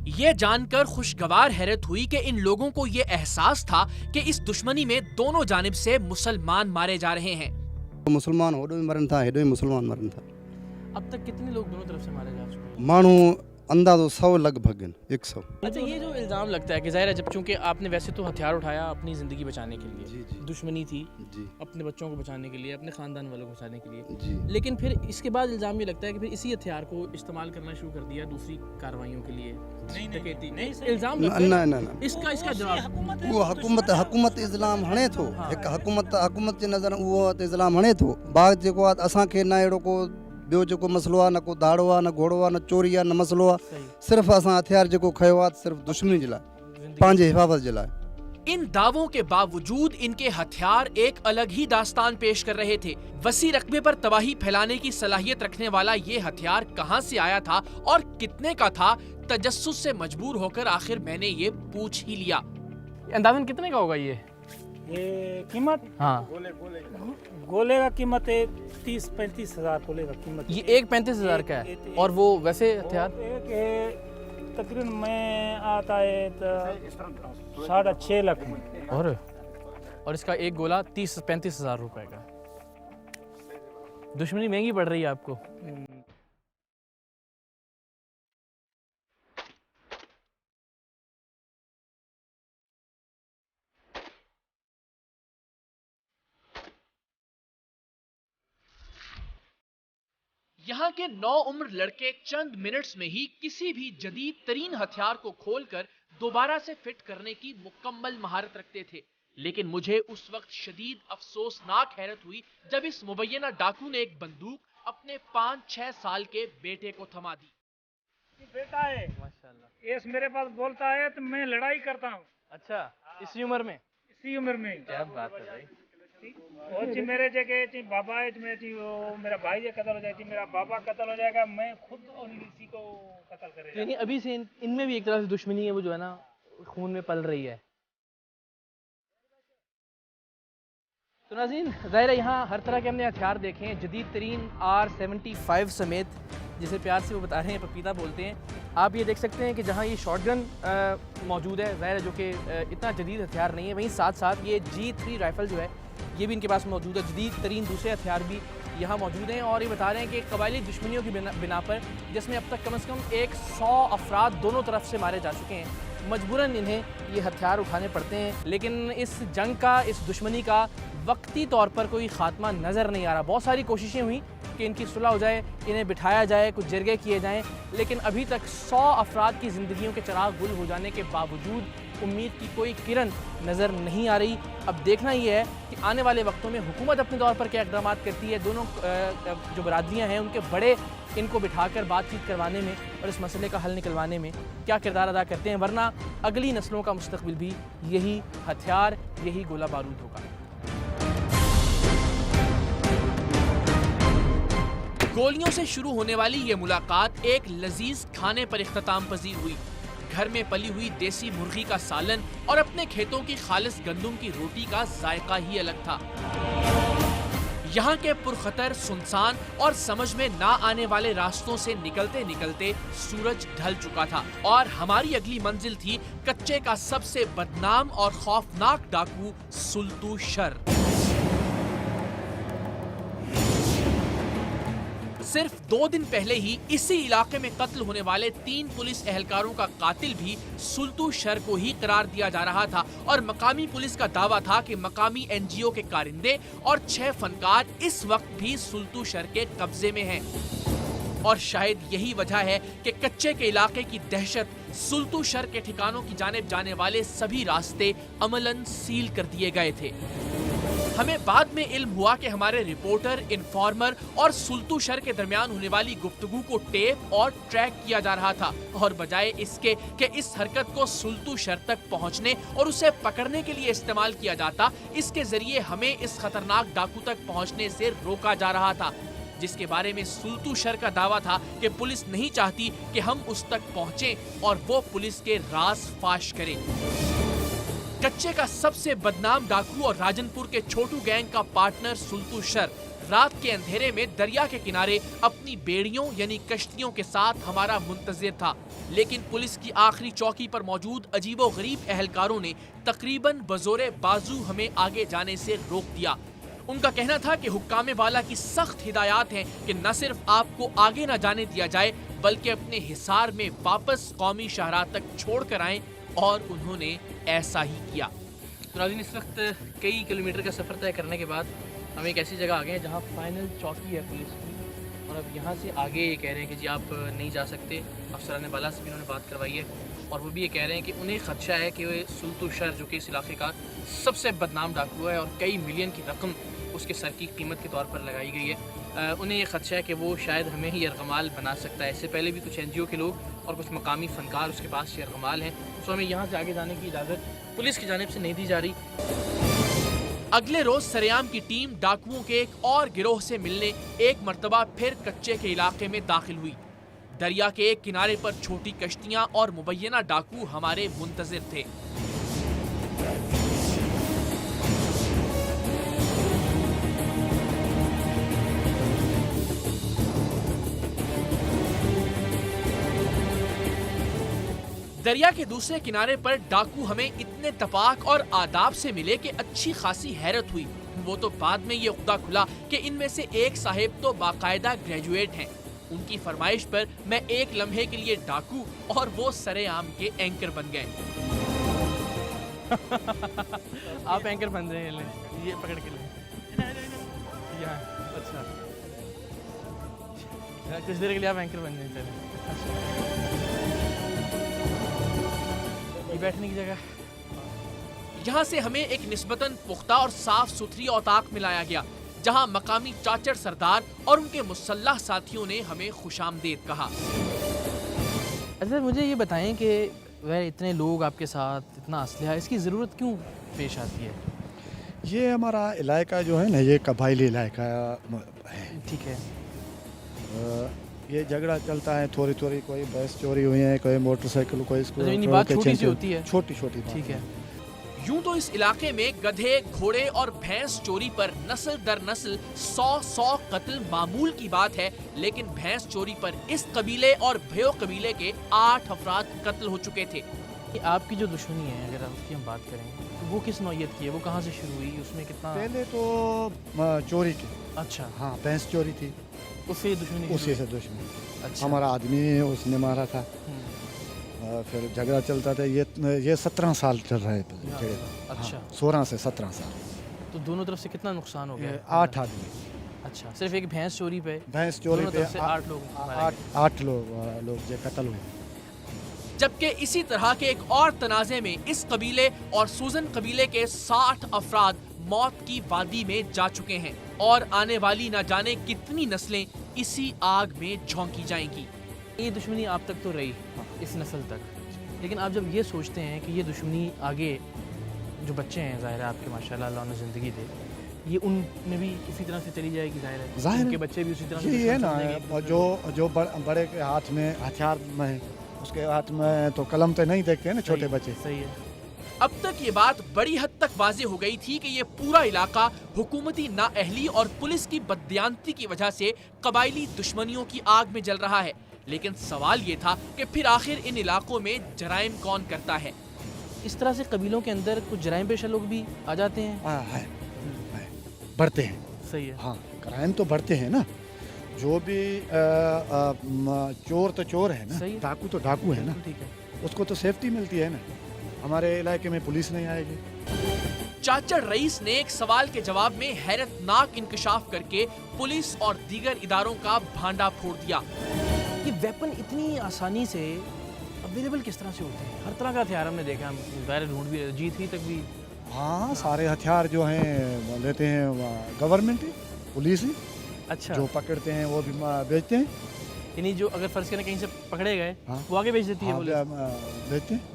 ये जानकर खुशगवार हैरत हुई कि इन लोगों को ये एहसास था कि इस दुश्मनी में दोनों जानिब से मुसलमान मारे जा रहे हैं। मुसलमान होडो भी मरन था, हेडो भी मुसलमान मरन था। अब तक कितने लोग दोनों तरफ से मारे जा चुके हैं? मानू अंदाजो 100 लगभग 100। अच्छा, ये जो इल्ज़ाम लगता है कि ज़ाहिर है जब चूंकि आपने वैसे तो हथियार उठाया अपनी ज़िंदगी बचाने के लिए, जी। दुश्मनी थी जी अपने बच्चों को बचाने के लिए, अपने ख़ानदान वालों को बचाने के लिए, जी। लेकिन फिर इसके बाद इल्ज़ाम ये लगता है कि फिर इसी हथियार को इस्तेमाल करना शुरू कर दिया दूसरी कार्रवाइयों के लिए, डकैती। इल्ज़ाम लगता है ना ना ना इसका जवाब वो हुकूमत इस्लाम हणे थो, एक हुकूमत जे नज़र उहो त इस्लाम हणे थो। बाग जेको आहे असांखे न अहिड़ो को ॿियो जेको मसलो आहे, न को दाड़ो आहे, न घोड़ो आहे, न चोरी आहे, न मसलो आहे। सही सिर्फ़ु असां हथियार जेको खयो आहे सिर्फ़ु दुश्मनी जे लाइ, पंहिंजे हिफ़ाज़त जे लाइ। इन दावों के बावजूद इनके हथियार एक अलग ही दास्तान पेश कर रहे थे। वसी रकबे पर तबाही फैलाने की सलाहियत रखने वाला ये हथियार कहां से आया था और कितने का था, तजस्सुस से मजबूर होकर आखिर मैंने ये पूछ ही लिया। अंदाज़न कितने का होगा ये कीमत? हाँ, गोले का कीमत है 30-35 हज़ार गोले का कीमत। ये एक 35,000 का है और वो वैसे हथियार एक है तकरीबन में आता है तो 6.5 लाख में। और इसका एक गोला 30-35 हज़ार रुपए का। दुश्मनी महंगी पड़ रही है आपको। यहाँ के 9 उम्र लड़के चंद मिनट्स में ही किसी भी जदीद तरीन हथियार को खोलकर दोबारा से फिट करने की मुकम्मल महारत रखते थे। लेकिन मुझे उस वक्त शदीद अफसोसनाक हैरत हुई जब इस मुबैना डाकू ने एक बंदूक अपने 5-6 साल के बेटे को थमा दी। बेटा है माशाल्लाह। ये मेरे पास बोलता है तो मैं लड़ाई करता हूँ अच्छा, इसी उम्र में? इसी उम्र में। क्या बात है भाई। और जी मेरे जगह जी बाबा है, मैं जी वो मेरा भाई जे कत्ल हो जाए, मेरा बाबा कत्ल हो जाएगा, मैं खुद और इसी को कत्ल करेगा। यानी अभी से इनमें भी एक तरह से दुश्मनी है, वो जो है ना खून में पल रही है। तो नाज़रीन, ज़ाहिर है यहाँ हर तरह के हमने हथियार देखे हैं, जदीद तरीन R75 समेत, जिसे प्यार से वो बता रहे हैं पपीता बोलते हैं। आप ये देख सकते हैं कि जहाँ ये शॉटगन मौजूद है, ज़ाहिर है जो कि इतना जदीद हथियार नहीं है, वहीं साथ साथ ये G3 राइफ़ल जो है ये भी इनके पास मौजूद है। जदीद तरीन दूसरे हथियार भी यहाँ मौजूद हैं और ये बता रहे हैं कि कबायली दुश्मनियों की बिना पर, जिसमें अब तक कम से कम 100 अफराद दोनों तरफ से मारे जा चुके हैं, मजबूरन इन्हें ये हथियार उठाने पड़ते हैं। लेकिन इस जंग का, इस दुश्मनी का वक्ती तौर पर कोई ख़ात्मा नज़र नहीं आ रहा। बहुत सारी कोशिशें हुई कि इनकी सुलह हो जाए, इन्हें बिठाया जाए, कुछ जरगे किए जाएँ, लेकिन अभी तक 100 अफराद की ज़िंदगियों के चिराग गुल हो जाने के बावजूद उम्मीद की कोई किरण नज़र नहीं आ रही। अब देखना ये है कि आने वाले वक्तों में हुकूमत अपने तौर पर क्या इक़दाम करती है। दोनों जो बरादरियाँ हैं उनके बड़े इनको बिठाकर बातचीत करवाने में और इस मसले का हल निकलवाने में क्या किरदार अदा करते हैं, वरना अगली नस्लों का मुस्तक़बिल भी यही हथियार, यही गोला बारूद होगा। गोलियों से शुरू होने वाली ये मुलाकात एक लजीज खाने पर इख्तिताम पजीर हुई। घर में पली हुई देसी मुर्गी का सालन और अपने खेतों की खालिस गंदुम की रोटी का जायका ही अलग था। यहाँ के पुरखतर, सुनसान और समझ में ना आने वाले रास्तों से निकलते निकलते सूरज ढल चुका था और हमारी अगली मंजिल थी कच्चे का सबसे बदनाम और खौफनाक डाकू सुल्तू शर। सिर्फ 2 दिन पहले ही इसी इलाके में कत्ल होने वाले 3 पुलिस एहलकारों का कातिल भी सुल्तू शर को ही करार दिया जा रहा था और मकामी पुलिस का दावा था कि मकामी NGO के कारिंदे और 6 फनकार इस वक्त भी सुल्तू शर के कब्जे में हैं। और शायद यही वजह है कि कच्चे के इलाके की दहशत, सुल्तू शर के ठिकानों की जानिब जाने वाले सभी रास्ते अमलन सील कर दिए गए थे। हमें बाद में इल्म हुआ कि हमारे रिपोर्टर, इन्फॉर्मर और सुल्तू शर के दरमियान होने वाली गुफ्तगू को टेप और ट्रैक किया जा रहा था और बजाय इसके कि इस हरकत को सुल्तू शर तक पहुंचने और उसे पकड़ने के लिए इस्तेमाल किया जाता, इसके जरिए हमें इस खतरनाक डाकू तक पहुंचने से रोका जा रहा था, जिसके बारे में सुल्तू शर का दावा था कि पुलिस नहीं चाहती कि हम उस तक पहुंचें और वो पुलिस के राज फाश करें। कच्चे का सबसे बदनाम डाकू और राजनपुर के छोटू गैंग का पार्टनर सुल्तू शर रात के अंधेरे में दरिया के किनारे अपनी बेड़ियों यानी कश्तियों के साथ हमारा मुंतजिर था, लेकिन पुलिस की आखिरी चौकी पर मौजूद अजीबोगरीब एहलकारों ने तकरीबन बजोरे बाजू हमें आगे जाने से रोक दिया। उनका कहना था कि हुक्कामे वाला की सख्त हिदायत हैं कि न सिर्फ आपको आगे न जाने दिया जाए बल्कि अपने हिसार में वापस कौमी शाहराह तक छोड़ कर आएं, और उन्होंने ऐसा ही किया। तो नाज़रीन, इस वक्त कई किलोमीटर का सफ़र तय करने के बाद हम एक ऐसी जगह आ गए हैं जहाँ फाइनल चौकी है पुलिस की, और अब यहाँ से आगे ये कह रहे हैं कि जी आप नहीं जा सकते। अफसरान बाला से भी इन्होंने बात करवाई है, और वो भी ये कह रहे हैं कि उन्हें खदशा है कि सुल्तू शर जो कि इस इलाके का सबसे बदनाम डाकू है और कई मिलियन की रकम उसके सर की कीमत के तौर पर लगाई गई है, उन्हें ये खदशा है कि वो शायद हमें ही यरगमाल बना सकता है। इससे पहले भी कुछ NGO के लोग और कुछ मकामी फ़नकार उसके पास यरगमाल हैं, तो हमें यहाँ से आगे जाने की इजाज़त पुलिस की जानिब से नहीं दी जा रही। अगले रोज सरेआम की टीम डाकुओं के एक और गिरोह से मिलने एक मर्तबा फिर कच्चे के इलाके में दाखिल हुई। दरिया के एक किनारे पर छोटी कश्तियां और मुबैना डाकू हमारे मुंतजिर थे। दरिया के दूसरे किनारे पर डाकू हमें इतने तपाक और आदाब से मिले कि अच्छी खासी हैरत हुई। वो तो बाद में ये उक्दा खुला कि इनमें से एक साहिब तो बाकायदा ग्रेजुएट हैं। उनकी फरमाइश पर मैं एक लम्हे के लिए डाकू और वो सरेआम के एंकर बन गए। आप एंकर बन रहे हैं, ये पकड़ के ले यहाँ। अच्छा, कुछ देर के लिए आप एंकर बन जाए। चले, ये बैठने की जगह। यहाँ से हमें एक निस्बतन पुख्ता और साफ सुथरी औताक में लाया गया, जहाँ मकामी चाचड़ सरदार और उनके मुसल्लह साथियों ने हमें खुशामदीद कहा। अच्छा, मुझे ये बताएं कि वह इतने लोग आपके साथ, इतना असलहा, इसकी ज़रूरत क्यों पेश आती है? ये हमारा इलाका जो है ना, ये कबायली इलाका है। ठीक है। ये झगड़ा चलता है, थोड़ी थोड़ी, कोई भैंस चोरी हुई है, कोई मोटरसाइकिल, कोई तो बात छोटी सी होती है, छोटी छोटी। ठीक है। यूं तो इस इलाके में गधे, घोड़े और भैंस चोरी पर नस्ल दर नस्ल 100 कत्ल मामूल की बात है, लेकिन भैंस चोरी पर इस कबीले और भयो कबीले के 8 अफराद कत्ल हो चुके थे। कि आपकी जो दुश्मनी है, अगर उसकी हम बात करें, तो वो किस नौयत की है? वो कहाँ से शुरू हुई? उसमें कितना? पहले तो चोरी की। अच्छा, हाँ, भैंस चोरी थी, उससे दुश्मनी? उसी से दुश्मनी। अच्छा। हमारा आदमी उसने मारा था, फिर झगड़ा चलता था। ये 17 साल चल रहे थे। अच्छा। 16 से 17 साल। तो दोनों तरफ से कितना नुकसान हो गया? 8 आदमी। अच्छा, सिर्फ एक भैंस चोरी पे? भैंस चोरी पे 8 लोग मारे गए। 8 लोग जो कत्ल हुए। जबकि इसी तरह के एक और तनाज़े में इस कबीले और सूजन कबीले के 60 अफराद मौत की वादी में जा चुके हैं, और आने वाली न जाने कितनी नस्लें इसी आग में झोंकी जाएंगी। ये दुश्मनी आप तक तो रही, इस नस्ल तक, लेकिन आप जब ये सोचते हैं कि ये दुश्मनी आगे जो बच्चे हैं, ज़ाहिर है आपके माशाल्लाह अल्लाह ने ज़िंदगी दे, ये उनमें भी इसी तरह से चली जाएगी? ज़ाहिर है उनके बच्चे भी उसी तरह से। यही है ना, जो बड़े के हाथ में हथियार में है, उसके हाथ में तो कलम तो नहीं देखते हैं ना छोटे बच्चे। सही है। अब तक ये बात बड़ी हद तक वाज़ेह हो गई थी कि ये पूरा इलाका हुकूमती नाअहली और पुलिस की बददियानती की वजह से कबायली दुश्मनियों की आग में जल रहा है, लेकिन सवाल ये था कि फिर आखिर इन इलाकों में जराइम कौन करता है? इस तरह से कबीलों के अंदर कुछ जराइम पेशा लोग भी आ जाते हैं? है, बढ़ते हैं। सही है। हाँ, क्राइम तो बढ़ते हैं ना। जो भी चोर तो चोर है ना, डाकू तो डाकू है ना, ठीक है। उसको तो सेफ्टी मिलती है ना। हमारे इलाके में पुलिस नहीं आएगी। चाचड़ रईस ने एक सवाल के जवाब में हैरतनाक इंकशाफ करके पुलिस और दीगर इदारों का भांडा फोड़ दिया। ये वेपन इतनी आसानी से अवेलेबल किस तरह से होते हैं? हर तरह का हथियार हमने देखा, हम दायरे ढूंढ भी, G3 तक भी। हाँ, सारे हथियार जो हैं लेते हैं गवर्नमेंट ही, पुलिस ही। अच्छा। जो पकड़ते हैं वो भी बेचते हैं। यानी जो अगर फर्ज करें कहीं से पकड़े गए, हाँ, वो आगे बेच देती है हाँ, पुलिस? बेचते हैं।